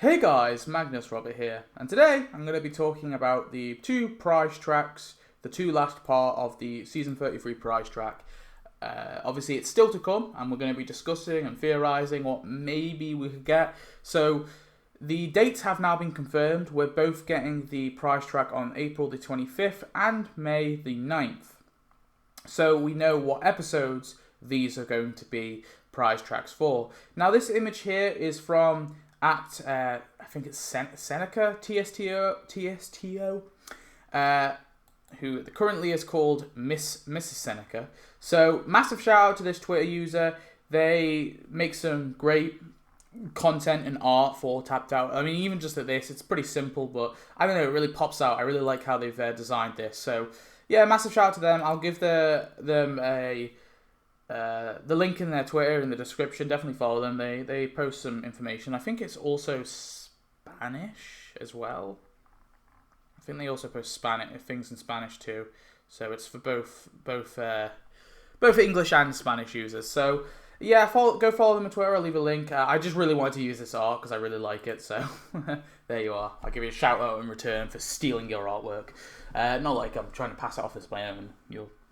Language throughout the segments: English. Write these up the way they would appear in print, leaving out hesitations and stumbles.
Hey guys, Magnus Robert here, and today I'm going to be talking about the two prize tracks, the two last part of the Season 33 prize track. Obviously it's still to come, and we're going to be discussing and theorising what maybe we could get. So the dates have now been confirmed. We're both getting the prize track on April the 25th and May the 9th. So we know what episodes these are going to be prize tracks for. Now this image here is from I think it's Seneca, TSTO, who currently is called Mrs. Seneca. So massive shout out to this Twitter user. They make some great content and art for Tapped Out. I mean, even just at this, it's pretty simple, but I don't know, it really pops out. I really like how they've designed this. So yeah, massive shout out to them. I'll give them the link in their Twitter in the description. Definitely follow them. They post some information. I think it's also Spanish as well. I think they also post things in Spanish too. So it's for both English and Spanish users. So yeah, go follow them on Twitter. I'll leave a link. I just really wanted to use this art because I really like it. So there you are. I'll give you a shout out in return for stealing your artwork. Not like I'm trying to pass it off as my own.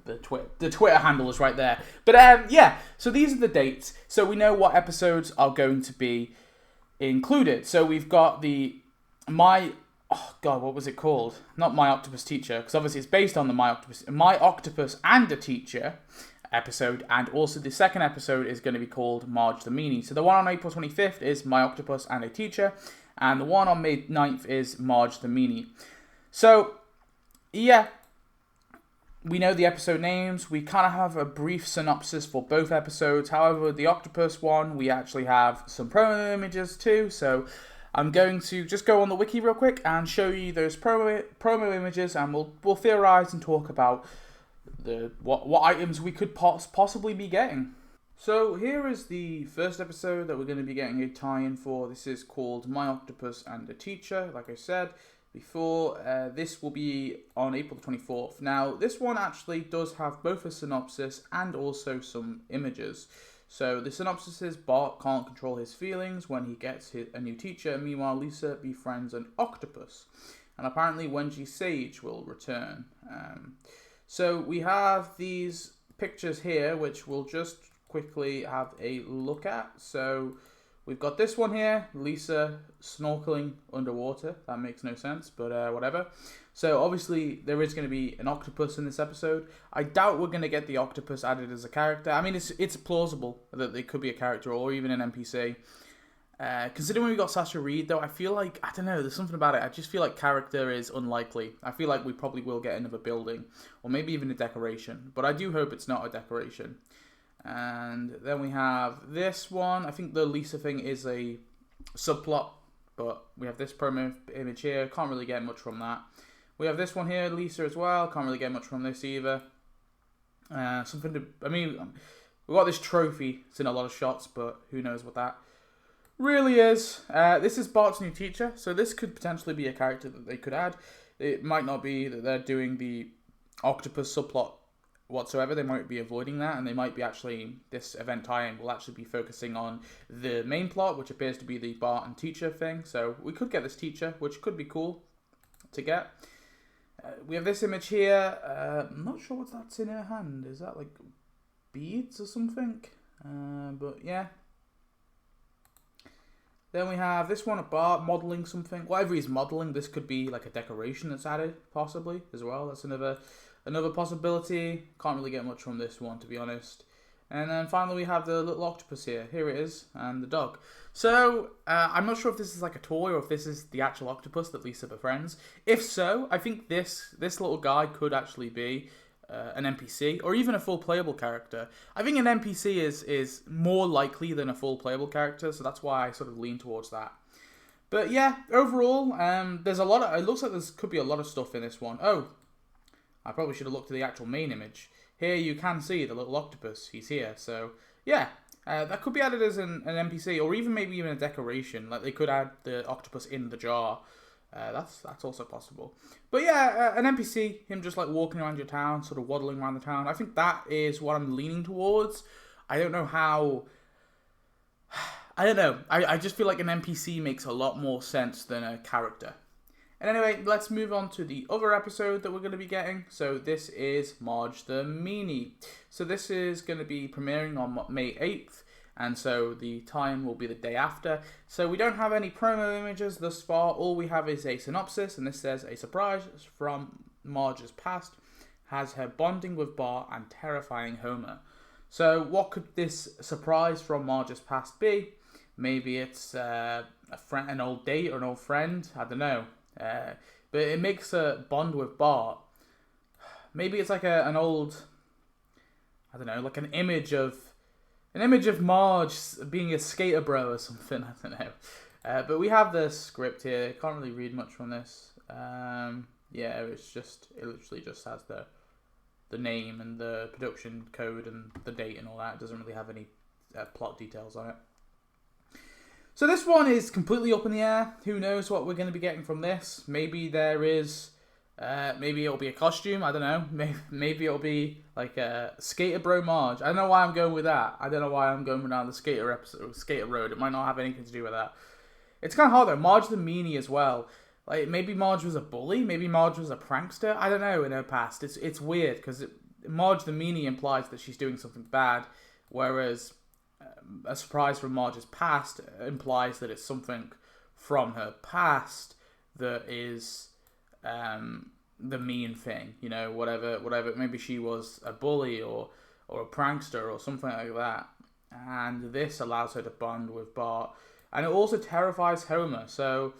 The Twitter handle is right there. But yeah, so these are the dates. So we know what episodes are going to be included. So we've got what was it called? Not My Octopus Teacher, because obviously it's based on the My Octopus and a Teacher episode, and also the second episode is going to be called Marge the Meanie. So the one on April 25th is My Octopus and a Teacher, and the one on May 9th is Marge the Meanie. So yeah, we know the episode names. We kind of have a brief synopsis for both episodes. However, the Octopus one, we actually have some promo images too. So I'm going to just go on the wiki real quick and show you those promo images, and we'll theorize and talk about what items we could possibly be getting. So here is the first episode that we're going to be getting a tie-in for. This is called My Octopus and a Teacher, like I said before. This will be on April the 24th. Now, this one actually does have both a synopsis and also some images. So the synopsis is Bart can't control his feelings when he gets a new teacher. Meanwhile, Lisa befriends an octopus. And apparently Wendy Sage will return. So we have these pictures here, which we'll just quickly have a look at. So we've got this one here, Lisa snorkeling underwater. That makes no sense, but whatever. So obviously there is going to be an octopus in this episode. I doubt we're going to get the octopus added as a character. I mean, it's plausible that it could be a character or even an NPC. Considering we got Sasha Reed, though, I feel like, I don't know, there's something about it. I just feel like character is unlikely. I feel like we probably will get another building, or maybe even a decoration. But I do hope it's not a decoration. And then we have this one. I think the Lisa thing is a subplot, but we have this promo image here. Can't really get much from that. We have this one here, Lisa as well. Can't really get much from this either. We got this trophy. It's in a lot of shots, but who knows what that really is. This is Bart's new teacher, so this could potentially be a character that they could add. It might not be that they're doing the octopus subplot whatsoever. They might be avoiding that, and they might be this event tie-in will actually be focusing on the main plot, which appears to be the Bart and teacher thing. So we could get this teacher, which could be cool to get. We have this image here. I'm not sure what that's in her hand. Is that like beads or something? But yeah. Then we have this one of Bart modelling something. Whatever he's modelling, this could be like a decoration that's added, possibly, as well. That's another possibility. Can't really get much from this one, to be honest. And then finally we have the little octopus here. Here it is, and the dog. So, I'm not sure if this is like a toy or if this is the actual octopus that Lisa befriends. If so, I think this little guy could actually be an NPC, or even a full playable character. I think an NPC is more likely than a full playable character, so that's why I sort of lean towards that. But yeah, overall, there's a lot of, it looks like there could be a lot of stuff in this one. Oh, I probably should have looked at the actual main image. Here you can see the little octopus. He's here. So yeah, that could be added as an NPC, or maybe even a decoration. Like they could add the octopus in the jar. That's also possible. But yeah, an NPC, him just like walking around your town, sort of waddling around the town. I think that is what I'm leaning towards. I don't know how I don't know. I just feel like an NPC makes a lot more sense than a character. And anyway, let's move on to the other episode that we're going to be getting. So this is Marge the Meanie. So this is going to be premiering on May 8th. And so the time will be the day after. So we don't have any promo images thus far. All we have is a synopsis. And this says, a surprise from Marge's past has her bonding with Bart and terrifying Homer. So what could this surprise from Marge's past be? Maybe it's a friend, an old date or an old friend. I don't know. But it makes a bond with Bart. Maybe it's like an old, I don't know, like an image of Marge being a skater bro or something. I don't know. But we have the script here. Can't really read much from this. Yeah, it literally just has the name and the production code and the date and all that. It doesn't really have any plot details on it. So this one is completely up in the air. Who knows what we're going to be getting from this? Maybe there is, maybe it'll be a costume. I don't know. Maybe it'll be like a skater bro Marge. I don't know why I'm going with that. I don't know why I'm going down the skater road. It might not have anything to do with that. It's kind of hard though. Marge the Meanie as well. Like maybe Marge was a bully. Maybe Marge was a prankster. I don't know in her past. It's weird because Marge the Meanie implies that she's doing something bad, whereas a surprise from Marge's past implies that it's something from her past that is the mean thing, you know, whatever. Maybe she was a bully or a prankster or something like that. And this allows her to bond with Bart. And it also terrifies Homer. So,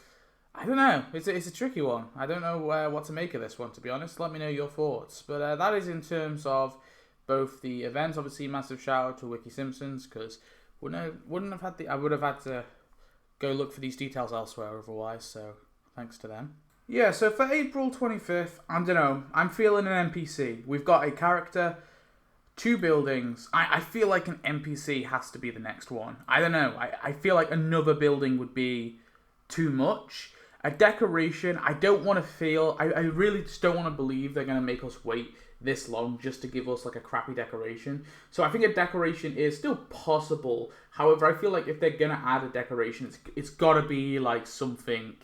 I don't know. It's a tricky one. I don't know what to make of this one, to be honest. Let me know your thoughts. But that is in terms of both the events. Obviously, massive shout out to Wiki Simpsons, because I would have had to go look for these details elsewhere otherwise, so thanks to them. Yeah, so for April 25th, I don't know, I'm feeling an NPC. We've got a character, 2 buildings. I feel like an NPC has to be the next one. I don't know, I feel like another building would be too much. A decoration, I don't want to feel, I really just don't want to believe they're going to make us wait this long just to give us like a crappy decoration. So I think a decoration is still possible. However, I feel like if they're gonna add a decoration, it's gotta be like something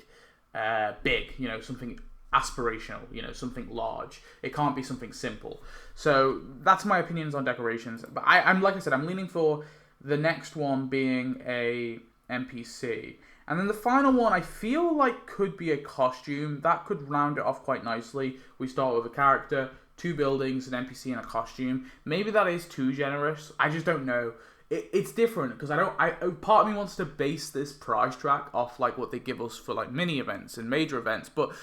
big, you know, something aspirational, you know, something large. It can't be something simple. So that's my opinions on decorations. But I'm like I said, I'm leaning for the next one being a NPC. And then the final one I feel like could be a costume. That could round it off quite nicely. We start with a character, 2 buildings, an NPC, and a costume. Maybe that is too generous. I just don't know. It's different because part of me wants to base this prize track off like what they give us for like mini events and major events, but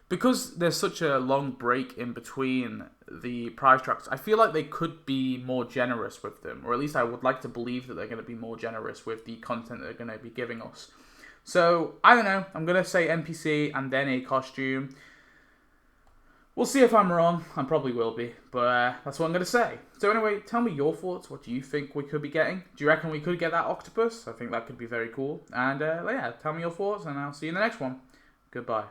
because there's such a long break in between the prize tracks, I feel like they could be more generous with them, or at least I would like to believe that they're going to be more generous with the content they're going to be giving us. So I don't know. I'm going to say NPC and then a costume. We'll see if I'm wrong. I probably will be, but that's what I'm going to say. So anyway, tell me your thoughts. What do you think we could be getting? Do you reckon we could get that octopus? I think that could be very cool. And yeah, tell me your thoughts, and I'll see you in the next one. Goodbye.